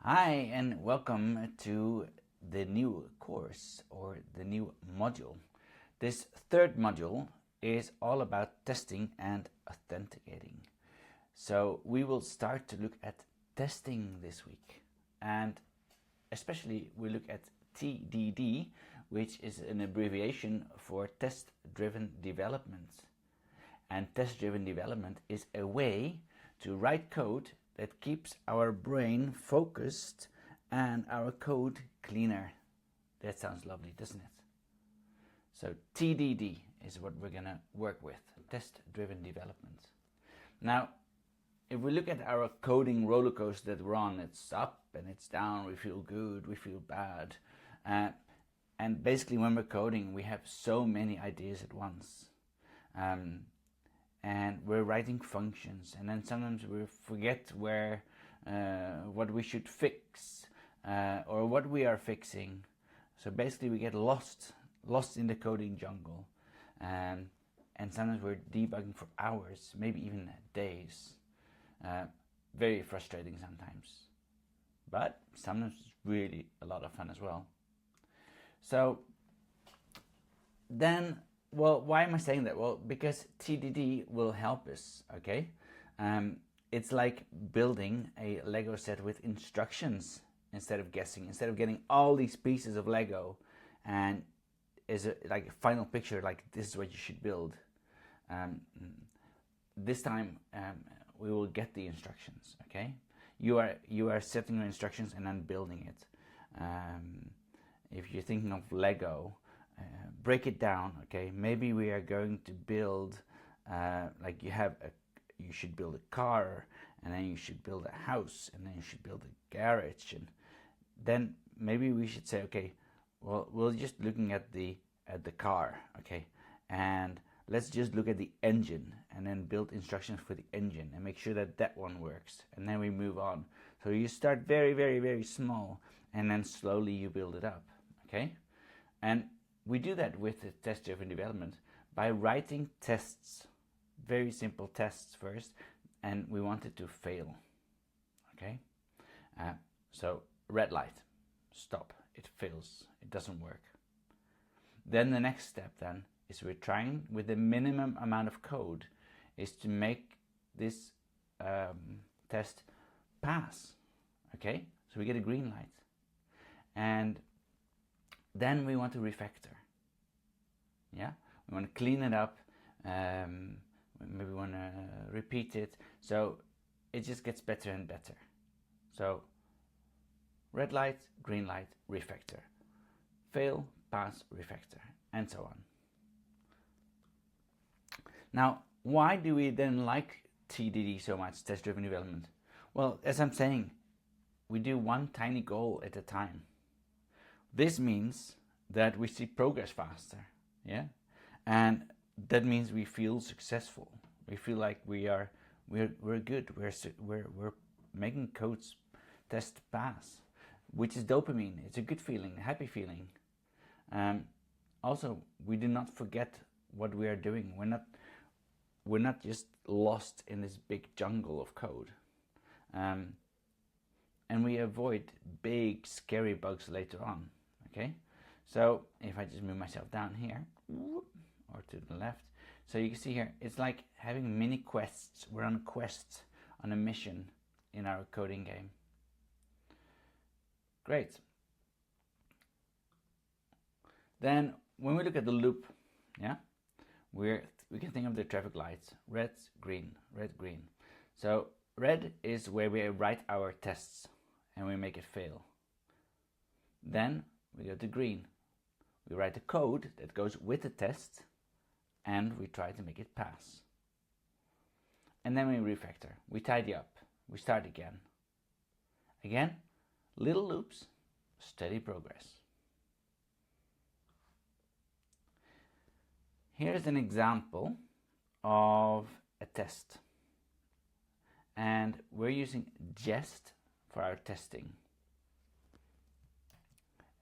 Hi, and welcome to the new course or the new module. This third module is all about testing and authenticating. So we will start to look at testing this week, and especially we look at TDD, which is an abbreviation for test-driven development. And test-driven development is a way to write code that keeps our brain focused and our code cleaner. That sounds lovely, doesn't it? So TDD is what we're gonna work with, test-driven development. Now, if we look at our coding roller coaster that we're on, it's up and it's down, we feel good, we feel bad. And basically when we're coding, we have so many ideas at once. And we're writing functions, and then sometimes we forget what we should fix or what we are fixing. So basically we get lost in the coding jungle, and sometimes we're debugging for hours, maybe even days. Very frustrating sometimes, but sometimes it's really a lot of fun as well. So then, well, why am I saying that? Well, because TDD will help us, okay? It's like building a Lego set with instructions instead of guessing, instead of getting all these pieces of Lego and is like a final picture, like this is what you should build. This time we will get the instructions, okay? You are setting your instructions and then building it. If you're thinking of Lego, break it down, okay? Maybe we are going to build, like you should build a car, and then you should build a house, and then you should build a garage, and then maybe we should say, okay, well, we're just looking at the car, okay, and let's just look at the engine, and then build instructions for the engine, and make sure that that one works, and then we move on. So you start very, very, very small, and then slowly you build it up, okay? And we do that with the test-driven development by writing tests, very simple tests first, and we want it to fail, okay? So red light, stop, it fails, it doesn't work. Then the next step then is we're trying with the minimum amount of code is to make this test pass, okay? So we get a green light. And then we want to refactor. Yeah, we want to clean it up. Maybe we want to repeat it. So it just gets better and better. So red light, green light, refactor. Fail, pass, refactor, and so on. Now, why do we then like TDD so much, test-driven development? Well, as I'm saying, we do one tiny goal at a time. This means that we see progress faster, yeah, and that means we feel successful. We feel like we're good. We're making codes test pass, which is dopamine. It's a good feeling, a happy feeling. Also, we do not forget what we are doing. We're not just lost in this big jungle of code. And we avoid big scary bugs later on, okay? So if I just move myself down here, or to the left, so you can see here, it's like having mini quests. We're on a quest, on a mission in our coding game. Great. Then when we look at the loop, yeah, we can think of the traffic lights, red, green, red, green. So red is where we write our tests and we make it fail. Then we go to green. We write the code that goes with the test and we try to make it pass. And then we refactor. We tidy up. We start again. Again, little loops, steady progress. Here's an example of a test. And we're using Jest for our testing.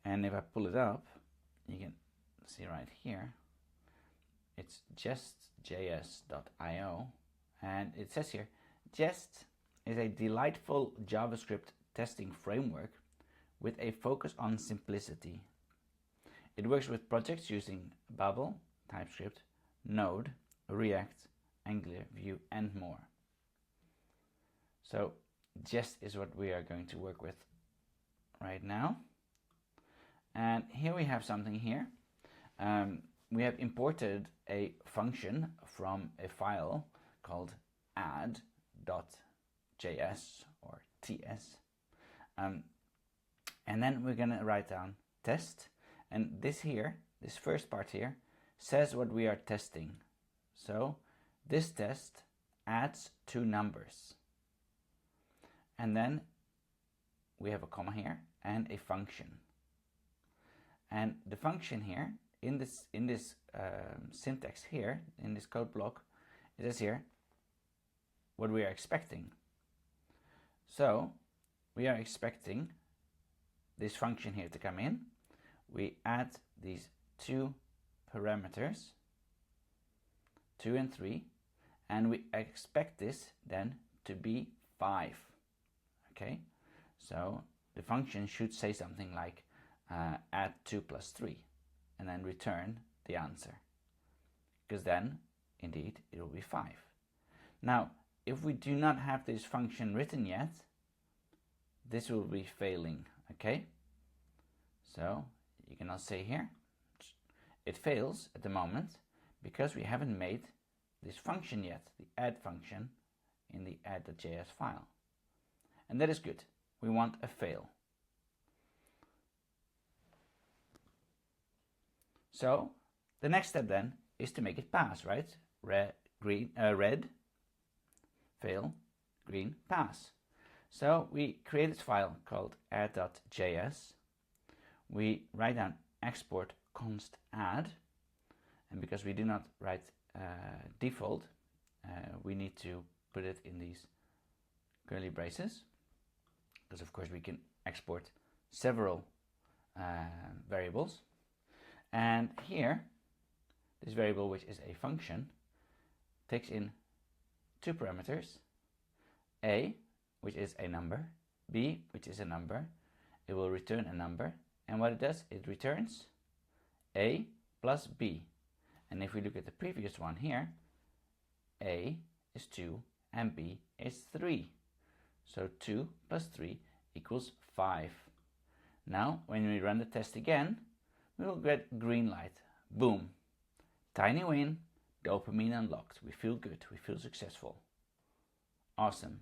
And if I pull it up, you can see right here, it's jest.js.io, and it says here, Jest is a delightful JavaScript testing framework with a focus on simplicity. It works with projects using Babel, TypeScript, Node, React, Angular, Vue, and more. So Jest is what we are going to work with right now. And here we have something here. We have imported a function from a file called add.js or ts. And then we're going to write down test. And this first part here, says what we are testing. So this test adds 2 numbers. And then we have a comma here and a function. And the function here, in this syntax here, in this code block, it says here what we are expecting. So we are expecting this function here to come in. We add these 2 parameters, 2 and 3, and we expect this then to be 5. Okay, so the function should say something like add 2 plus 3 and then return the answer, because then indeed it will be 5. Now if we do not have this function written yet, this will be failing. Okay, so you can now say here it fails at the moment because we haven't made this function yet, the add function in the add.js file. And that is good. We want a fail. So the next step then is to make it pass, right? Red, fail, green, pass. So we create this file called add.js. We write down export const add, and because we do not write default, we need to put it in these curly braces, because of course we can export several variables. And here, this variable, which is a function, takes in 2 parameters, a, which is a number, b, which is a number. It will return a number, and what it does, it returns a plus b. And if we look at the previous one here, a is 2 and b is 3. So 2 plus 3 equals 5. Now, when we run the test again, we will get green light. Boom. Tiny win, dopamine unlocked. We feel good, we feel successful. Awesome.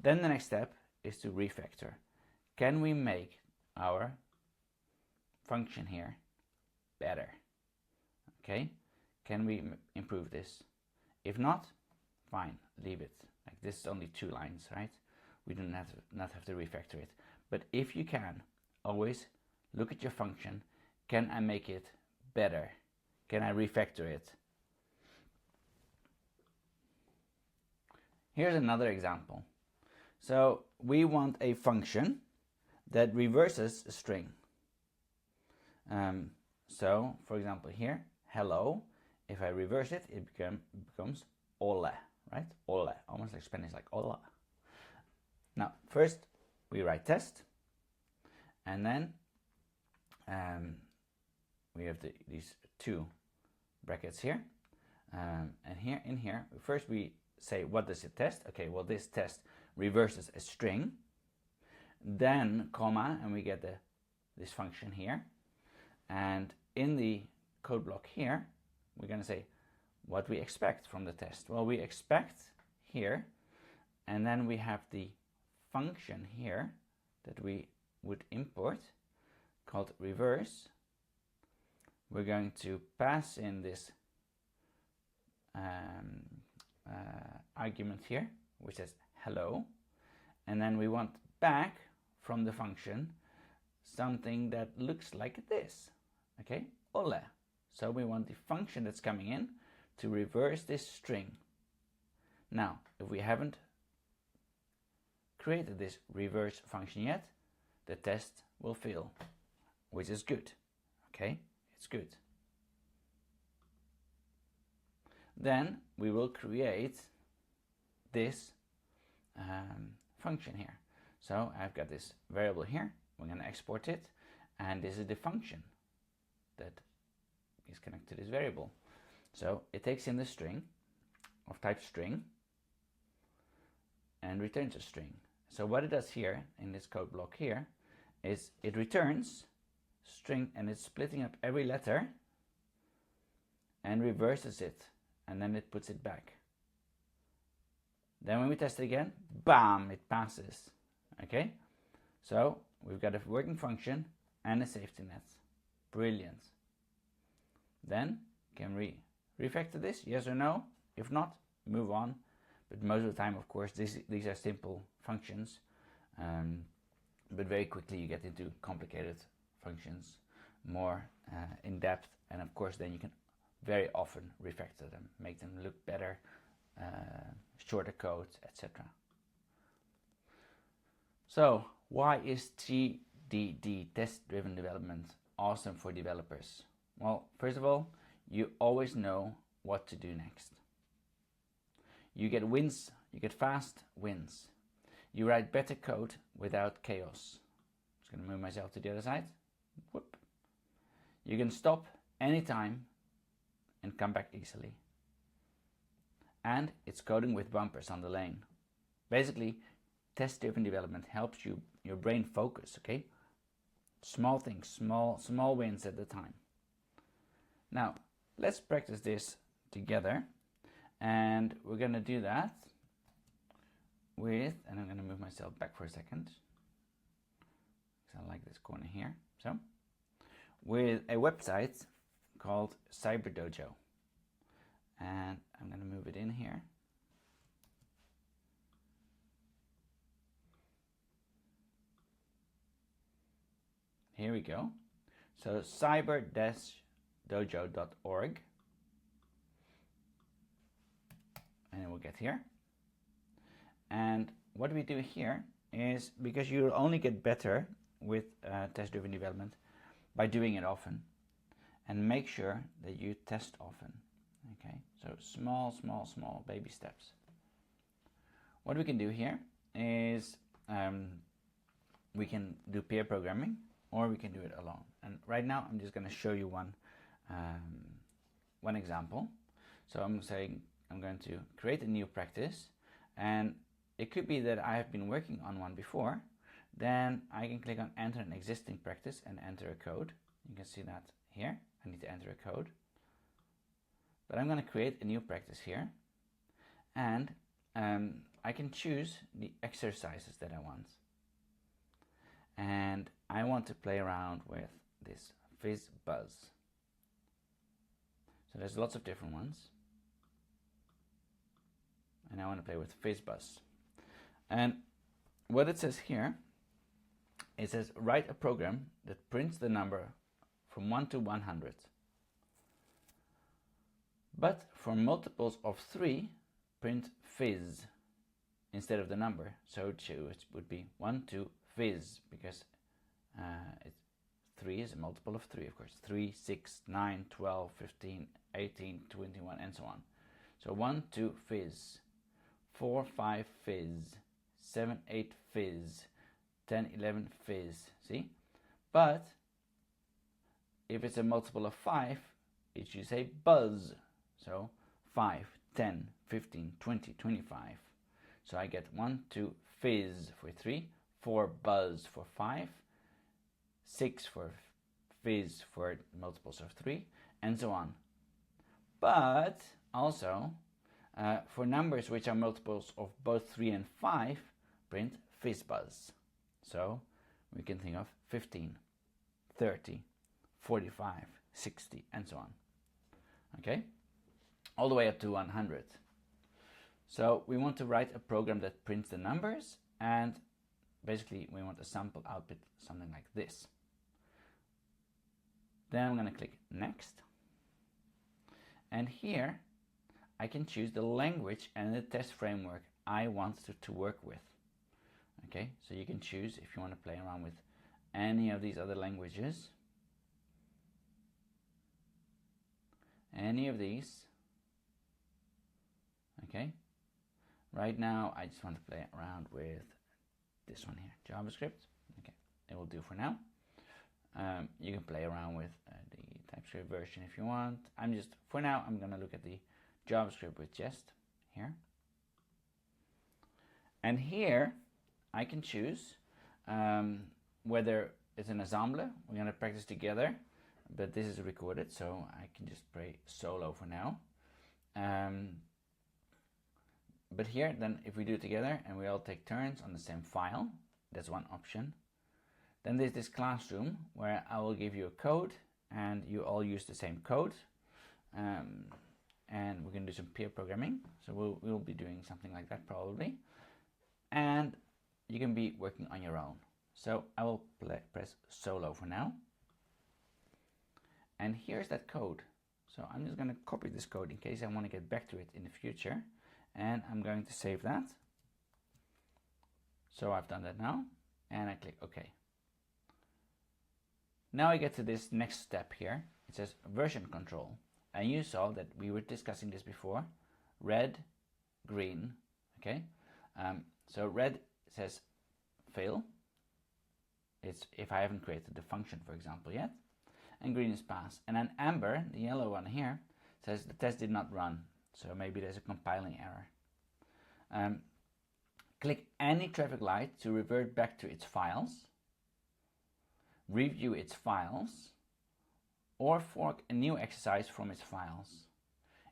Then the next step is to refactor. Can we make our function here better? Okay, can we improve this? If not, fine, leave it. Like this is only 2 lines, right? We do not have to refactor it. But if you can, always look at your function. Can I make it better? Can I refactor it? Here's another example. So we want a function that reverses a string. So for example here, hello, if I reverse it, it becomes hola, right? Hola, almost like Spanish, like hola. Now first we write test, and then we have these 2 brackets here, and in here first we say what does it test. Okay, well this test reverses a string, then comma, and we get this function here. And in the code block here, we're going to say what we expect from the test. Well, we expect here, and then we have the function here that we would import called reverse. We're going to pass in this argument here, which says hello, and then we want back from the function something that looks like this. Okay, hola. So we want the function that's coming in to reverse this string. Now, if we haven't created this reverse function yet, the test will fail, which is good. Okay, it's good. Then we will create this function here. So I've got this variable here. We're going to export it, and this is the function that is connected to this variable. So it takes in the string of type string and returns a string. So what it does here in this code block here is it returns string, and it's splitting up every letter and reverses it, and then it puts it back. Then when we test it again, bam, it passes. Okay, so we've got a working function and a safety net. Brilliant. Then can we refactor this, yes or no? If not, move on. But most of the time, of course, these are simple functions, but very quickly you get into complicated functions, more in depth, and of course then you can very often refactor them, make them look better, shorter code, etc. So why is TDD, test-driven development, awesome for developers? Well, first of all, you always know what to do next. You get wins, you get fast wins. You write better code without chaos. Just going to move myself to the other side. Whoop. You can stop anytime and come back easily. And it's coding with bumpers on the lane. Basically, test-driven development helps your brain focus, okay? Small things, small wins at a time. Now, let's practice this together. And we're going to do that with, and I'm going to move myself back for a second, because I like this corner here. So, with a website called Cyber Dojo. And I'm going to move it in here. Here we go. So cyber-dojo.org. And we'll get here. And what we do here is, because you'll only get better with test-driven development by doing it often, and make sure that you test often. Okay, so small baby steps. What we can do here is we can do peer programming, or we can do it alone. And right now I'm just going to show you one example. So I'm saying I'm going to create a new practice, and it could be that I have been working on one before. Then I can click on enter an existing practice and enter a code. You can see that here. I need to enter a code. But I'm going to create a new practice here, and I can choose the exercises that I want. And I want to play around with this fizz buzz. So there's lots of different ones. And I want to play with fizz buzz. And what it says here, it says write a program that prints the number from 1 to 100. But for multiples of 3, print fizz instead of the number. So it would be 1, 2, fizz, because 3 is a multiple of 3, of course. 3, 6, 9, 12, 15, 18, 21, and so on. So 1, 2, fizz. 4, 5, fizz. 7, 8, fizz. 10, 11, fizz. See? But if it's a multiple of 5, it should say buzz. So 5, 10, 15, 20, 25. So I get 1, 2, fizz for 3, 4, buzz for 5, 6 for fizz for multiples of 3, and so on. But also, for numbers which are multiples of both 3 and 5, print fizz buzz. So we can think of 15, 30, 45, 60, and so on. Okay? All the way up to 100. So we want to write a program that prints the numbers, and basically we want a sample output, something like this. Then I'm going to click next. And here I can choose the language and the test framework I want to work with. Okay, so you can choose if you want to play around with any of these other languages. Any of these. Okay, right now I just want to play around with this one here, JavaScript. Okay, it will do for now. You can play around with the TypeScript version if you want. For now, I'm going to look at the JavaScript with Jest here. And here, I can choose whether it's an ensemble. We're going to practice together, but this is recorded, so I can just play solo for now. But here, then, if we do it together and we all take turns on the same file, that's one option. Then there's this classroom where I will give you a code and you all use the same code. And we're going to do some peer programming. So we'll be doing something like that probably. And you can be working on your own. So I will press solo for now. And here's that code. So I'm just going to copy this code in case I want to get back to it in the future. And I'm going to save that. So I've done that now. And I click OK. Now I get to this next step here. It says version control. And you saw that we were discussing this before. Red, green. Okay. So red says fail. It's if I haven't created the function, for example, yet. And green is pass. And then amber, the yellow one here, says the test did not run. So maybe there's a compiling error. Click any traffic light to revert back to its files. Review its files, or fork a new exercise from its files.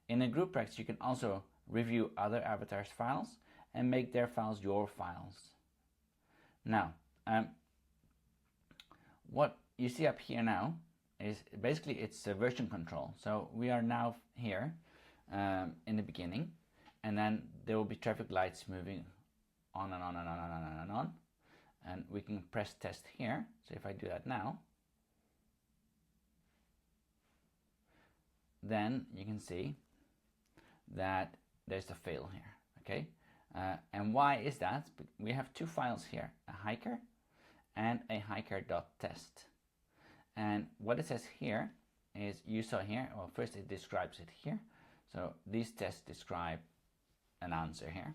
In a group practice, you can also review other avatars' files and make their files your files. Now, what you see up here now is basically it's a version control. So we are now here in the beginning, and then there will be traffic lights moving on and on and on and on and on. And we can press test here. So if I do that now, then you can see that there's a fail here. Okay, and why is that? We have two files here, a hiker and a hiker.test. And what it says here is, you saw here, well, first it describes it here. So these tests describe an answer here.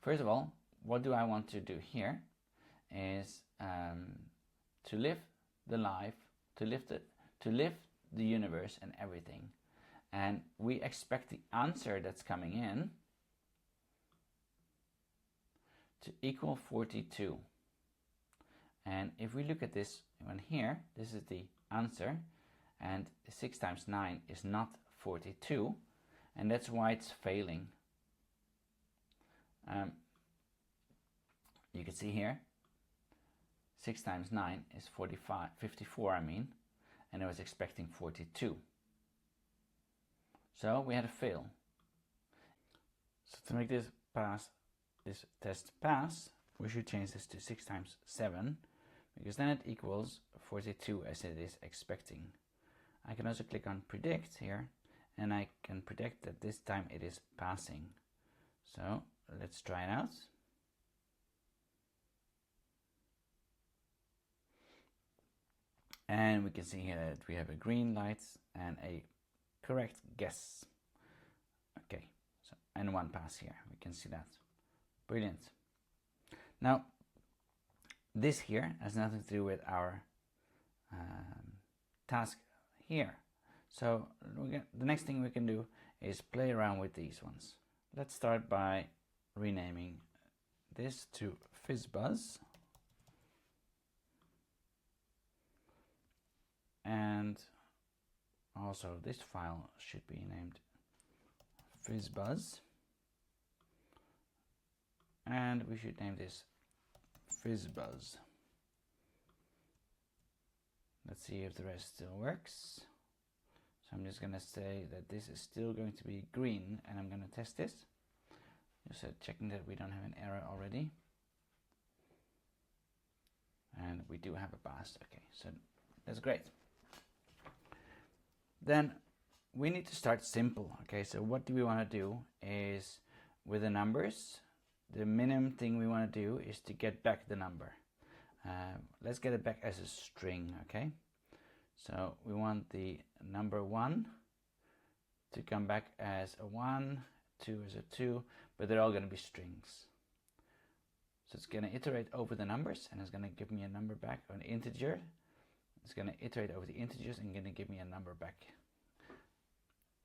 First of all, what do I want to do here is to live the life, to live the universe and everything. And we expect the answer that's coming in to equal 42. And if we look at this one here, this is the answer, and 6 times 9 is not 42, and that's why it's failing. You can see here, 6 times 9 is 54, and I was expecting 42. So we had a fail. So to make this test pass, we should change this to 6 times 7, because then it equals 42 as it is expecting. I can also click on predict here, and I can predict that this time it is passing. So let's try it out. And we can see here that we have a green light and a correct guess. Okay, so and one pass here. We can see that. Brilliant. Now, this here has nothing to do with our task here. So the next thing we can do is play around with these ones. Let's start by renaming this to FizzBuzz. And also this file should be named FizzBuzz. And we should name this FizzBuzz. Let's see if the rest still works. So I'm just going to say that this is still going to be green, and I'm going to test this. Just checking that we don't have an error already. And we do have a pass. Okay, so that's great. Then we need to start simple. Okay, so what do we want to do is with the numbers, the minimum thing we want to do is to get back the number. Let's get it back as a string. Okay, so we want the number 1 to come back as a 1, 2 as a 2, but they're all going to be strings. So it's going to iterate over the numbers and it's going to give me a number back, or an integer. It's going to iterate over the integers and going to give me a number back.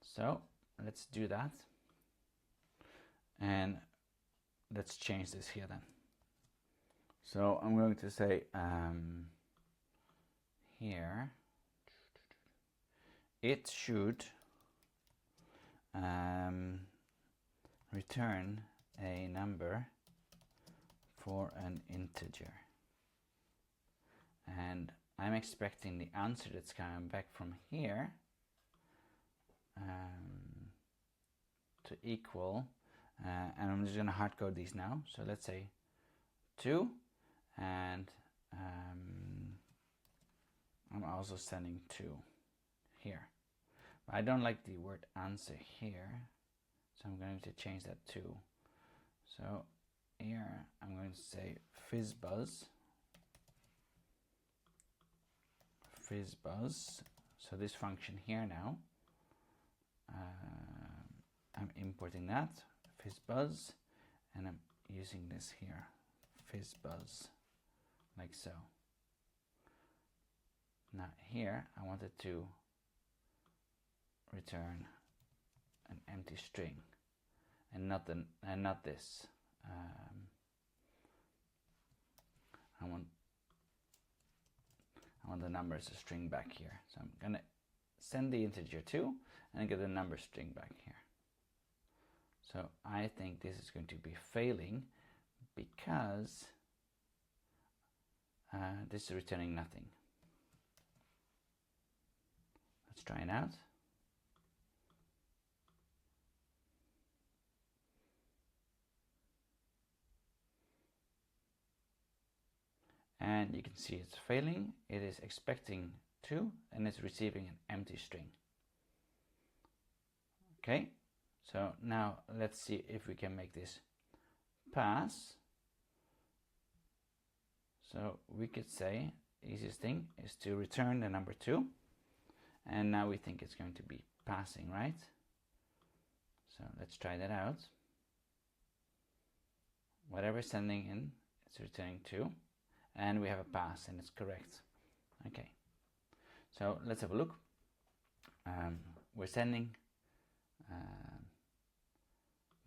So let's do that. And let's change this here then. So I'm going to say here, it should return a number for an integer. And I'm expecting the answer that's coming back from here to equal, and I'm just going to hard code these now. So let's say 2, and I'm also sending 2 here. But I don't like the word answer here, so I'm going to change that to. So here I'm going to say fizzbuzz. So this function here now, I'm importing that, fizzbuzz, and I'm using this here, fizzbuzz, like so. Now here I wanted to return an empty string, and not this. I want the number as a string back here. So I'm going to send the integer 2 and get the number string back here. So I think this is going to be failing because this is returning nothing. Let's try it out. And you can see it's failing. It is expecting 2 and it's receiving an empty string. Okay, so now let's see if we can make this pass. So we could say easiest thing is to return the number 2, and now we think it's going to be passing, right? So let's try that out. Whatever sending in, it's returning 2. And we have a pass, and it's correct. Okay, so let's have a look. We're sending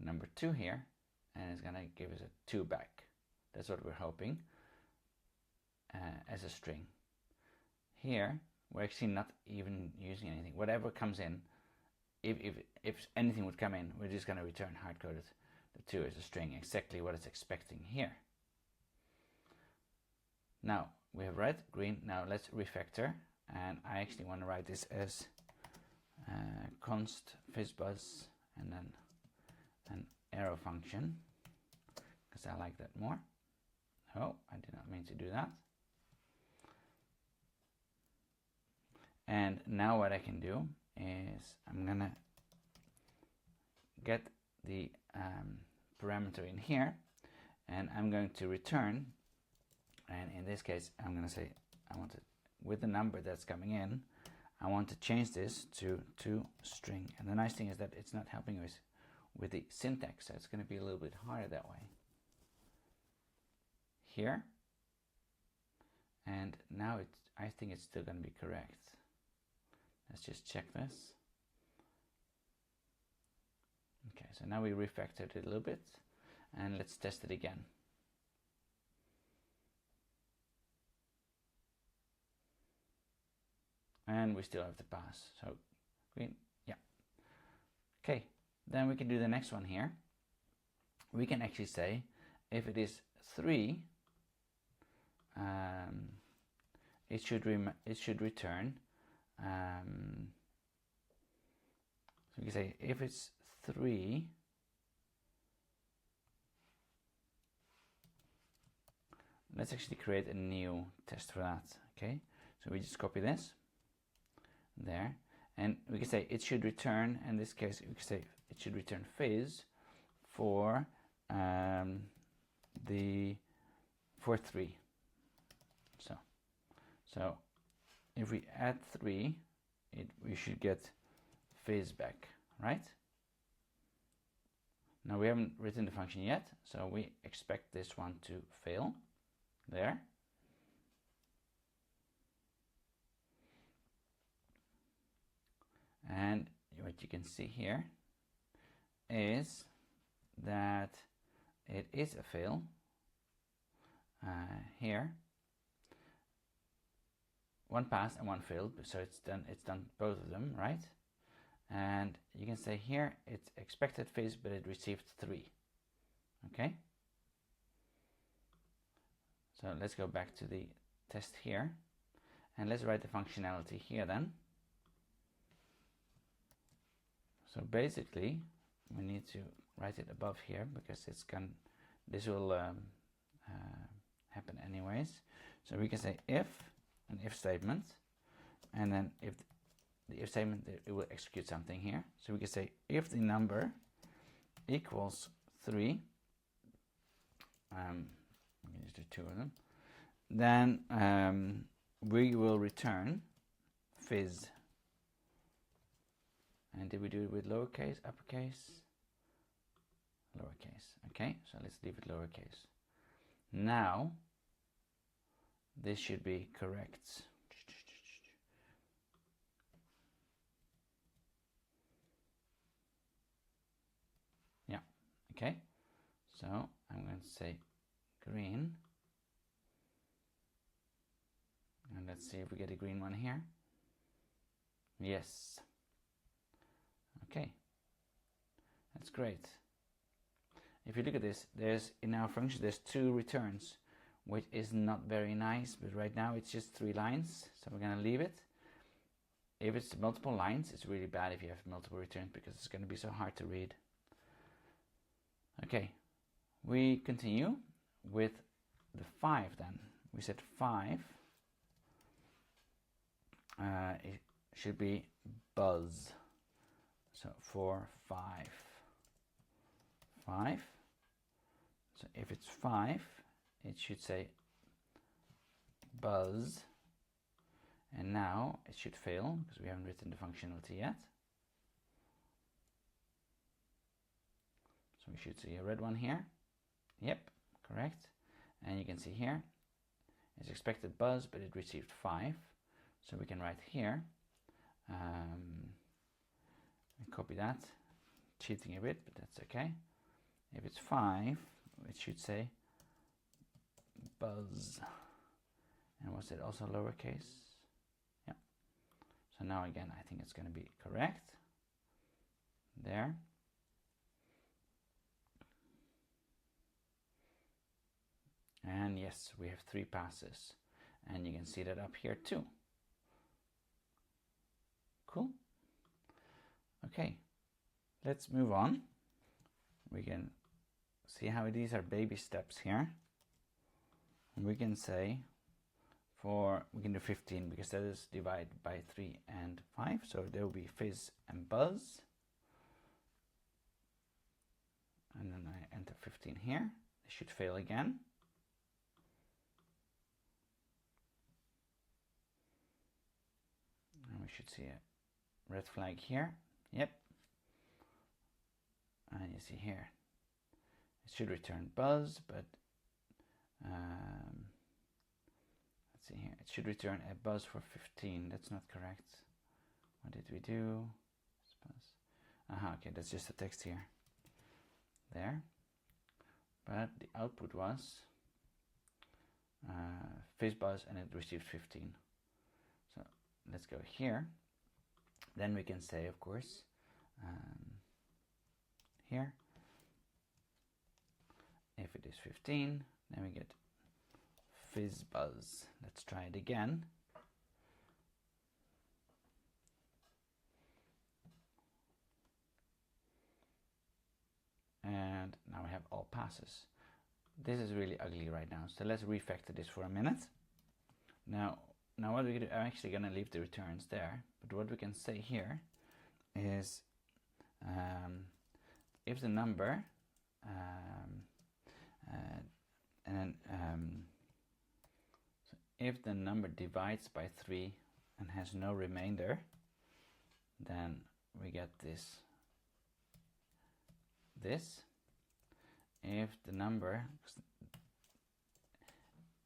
number 2 here, and it's gonna give us a 2 back. That's what we're hoping, as a string. Here we're actually not even using anything. Whatever comes in, if anything would come in, we're just gonna return hard-coded the 2 as a string, exactly what it's expecting here. Now we have red, green. Now let's refactor, and I actually want to write this as const fizzbuzz and then an arrow function, because I like that more. Oh, I did not mean to do that. And now what I can do is I'm gonna get the parameter in here, and I'm going to return. And in this case, I'm going to say I want it with the number that's coming in. I want to change this to string. And the nice thing is that it's not helping us with the syntax, so it's going to be a little bit harder that way. Here, and now I think it's still going to be correct. Let's just check this. Okay, so now we refactored it a little bit, and let's test it again. And we still have to pass, so green, yeah. Okay, then we can do the next one here. We can actually say if it is 3, it should return. So we can say if it's 3, let's actually create a new test for that. Okay, so we just copy this there, and we can say it should return. In this case, we can say it should return fizz for 3. So if we add 3, we should get fizz back, right? Now we haven't written the function yet, so we expect this one to fail. There. And what you can see here is that it is a fail here. One passed and one failed, so it's done both of them, right? And you can say here it's expected fizz, but it received 3. Okay. So let's go back to the test here, and let's write the functionality here then. So basically, we need to write it above here because this will happen anyways. So we can say if, an if statement, and then if the if statement, it will execute something here. So we can say if the number equals 3, we can just do 2 of them, then we will return fizz. And did we do it with lowercase, uppercase? Lowercase. Okay, so let's leave it lowercase. Now, this should be correct. Yeah, okay. So I'm going to say green. And let's see if we get a green one here. Yes. Okay, that's great. If you look at this, there's in our function there's 2 returns, which is not very nice, but right now it's just 3 lines, so we're going to leave it. If it's multiple lines, it's really bad if you have multiple returns because it's going to be so hard to read. Okay, we continue with the 5 then. We said 5, it should be buzz. So 4, 5, 5. So if it's 5, it should say buzz. And now it should fail because we haven't written the functionality yet. So we should see a red one here. Yep, correct. And you can see here, it's expected buzz, but it received 5. So we can write here. Copy that, cheating a bit, but that's okay. If it's 5, it should say buzz. And was it also lowercase? Yeah. So now again, I think it's going to be correct. There. And yes, we have 3 passes. And you can see that up here too. Cool. Okay, let's move on. We can see how these are baby steps here. And we can say we can do 15 because that is divided by 3 and 5. So there will be fizz and buzz. And then I enter 15 here. It should fail again. And we should see a red flag here. Yep. And you see here, it should return buzz, but let's see here, it should return a buzz for 15. That's not correct. What did we do? Okay, that's just the text here. There. But the output was fizz buzz, and it received 15. So let's go here. Then we can say, of course, here, if it is 15, then we get fizz buzz. Let's try it again. And now we have all passes. This is really ugly right now, so let's refactor this for a minute. Now what we do, I'm actually going to leave the returns there, but what we can say here is if the number so if the number divides by 3 and has no remainder, then we get this. if the number,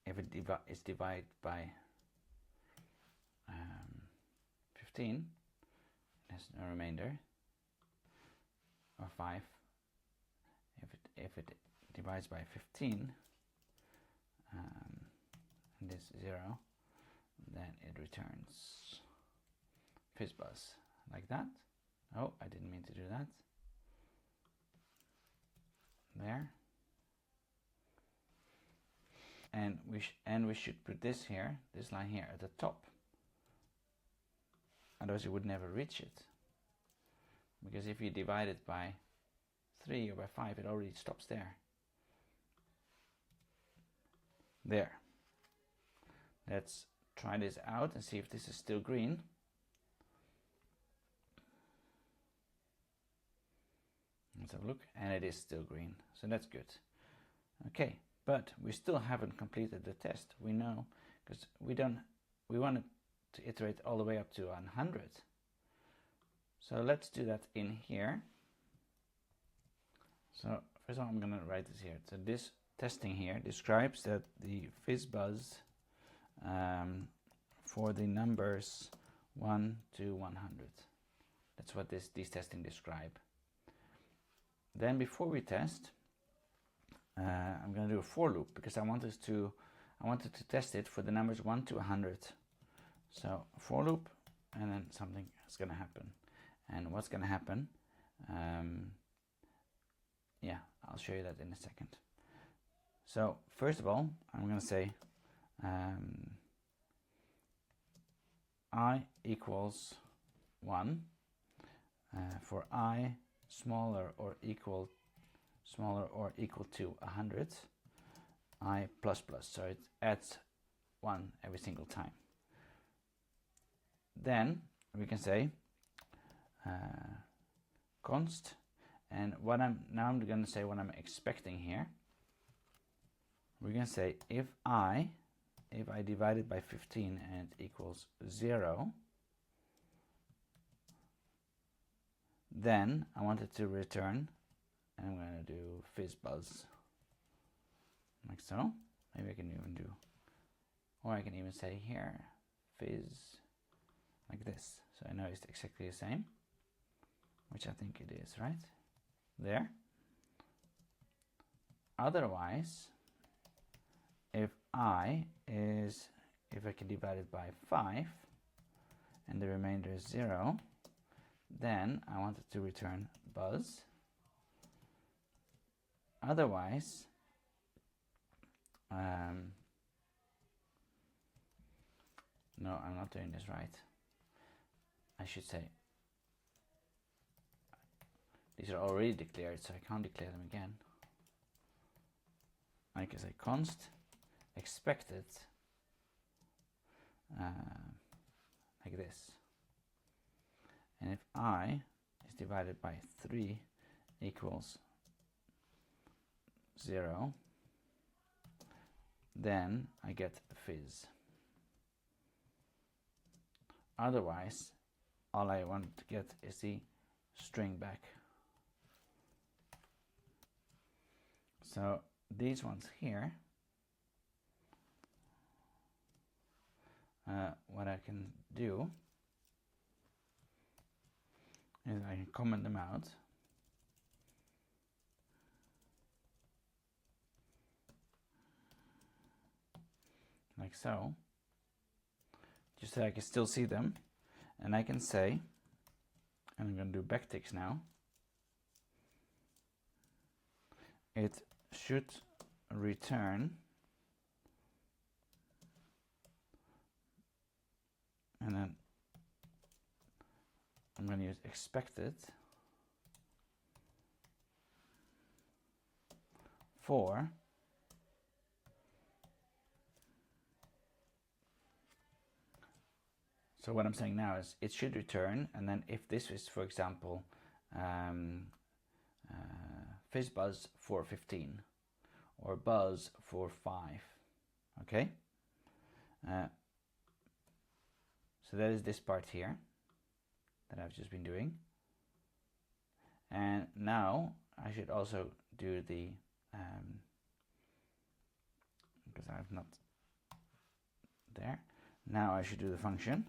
if it is divided by 15, it has no remainder, or 5. If it divides by 15, and this 0, then it returns fizzbuzz like that. Oh, I didn't mean to do that. There. And we should put this here, this line here at the top. Otherwise you would never reach it. Because if you divide it by 3 or by 5, it already stops there. There. Let's try this out and see if this is still green. Let's have a look, and it is still green, so that's good. Okay, but we still haven't completed the test. We know, because we wanted to iterate all the way up to 100. So let's do that in here. So first of all, I'm going to write this here. So this testing here describes that the fizzbuzz for the numbers 1 to 100. That's what these testing describe. Then before we test, I'm going to do a for loop because I wanted to test it for the numbers 1 to 100. So for loop, and then something is going to happen. And what's going to happen? Yeah, I'll show you that in a second. So first of all, I'm going to say I equals 1 for I smaller or equal to 100, I plus plus, so it adds 1 every single time. Then we can say const, and I'm going to say what I'm expecting here. We're going to say if I divide it by 15 and it equals 0, then I want it to return, and I'm going to do fizzbuzz, like so. Maybe I can even do, or I can even say here, fizz, like this. So I know it's exactly the same, which I think it is, right? There. Otherwise, if I can divide it by 5, and the remainder is 0, then I want it to return buzz. Otherwise, no, I'm not doing this right. I should say, these are already declared, so I can't declare them again. I can say const expected, like this. And if I is divided by 3 equals 0, then I get fizz. Otherwise, all I want to get is the string back. So these ones here, what I can do is I can comment them out. Like so, just so I can still see them, and I can say, and I'm going to do backticks now, it should return, and then I'm going to use expected for so what I'm saying now is it should return, and then if this is, for example, fizzbuzz for 15 or buzz for 5, okay? So that is this part here that I've just been doing. And now I should also do the because I've not there. Now I should do the function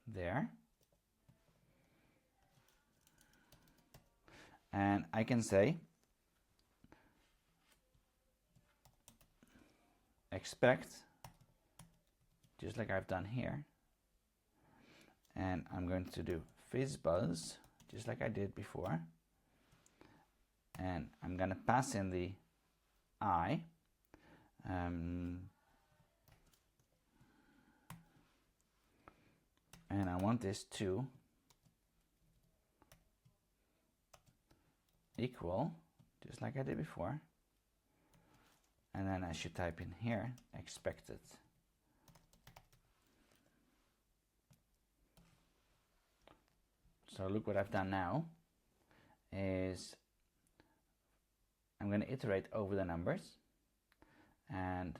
there, and I can say expect, just like I've done here, and I'm going to do fizz buzz just like I did before, and I'm going to pass in the I, and I want this to equal, just like I did before, and then I should type in here expected. So look what I've done now is I'm going to iterate over the numbers, and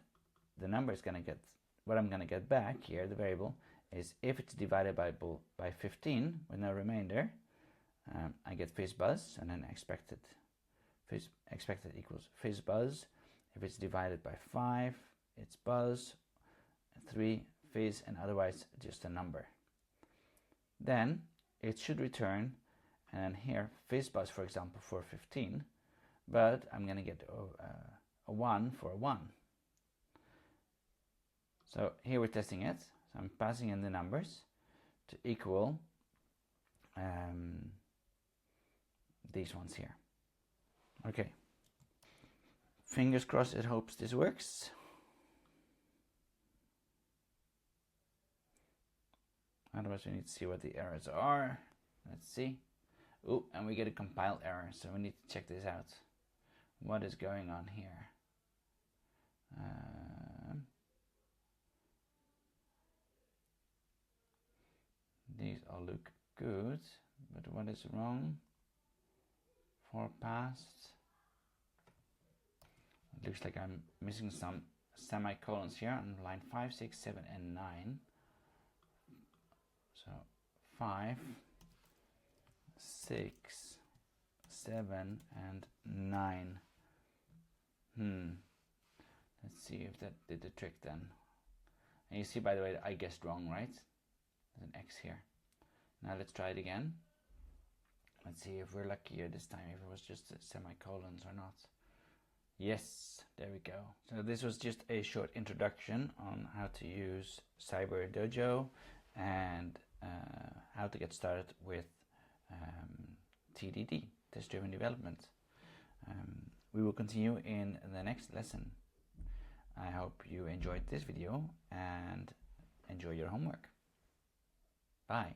the number is going to get, what I'm going to get back here, the variable, is if it's divided by 15 with no remainder, I get fizz buzz, and then expected equals fizz buzz. If it's divided by 5, it's buzz, 3 fizz, and otherwise just a number. Then it should return, and here fizz buzz, for example, for 15, but I'm going to get a 1 for a 1. So here we're testing it. So I'm passing in the numbers to equal these ones here. Okay. Fingers crossed, it hopes this works. Otherwise we need to see what the errors are. Let's see. Oh, and we get a compile error, so we need to check this out. What is going on here? These all look good, but what is wrong? For past. It looks like I'm missing some semicolons here on line 5, 6, 7, and 9. So 5, 6, 7, and 9. Let's see if that did the trick then. And you see, by the way, I guessed wrong, right? There's an X here. Now let's try it again. Let's see if we're luckier this time, if it was just semicolons or not. Yes, there we go. So this was just a short introduction on how to use Cyber Dojo and how to get started with TDD, test-driven development. We will continue in the next lesson. I hope you enjoyed this video and enjoy your homework. Bye.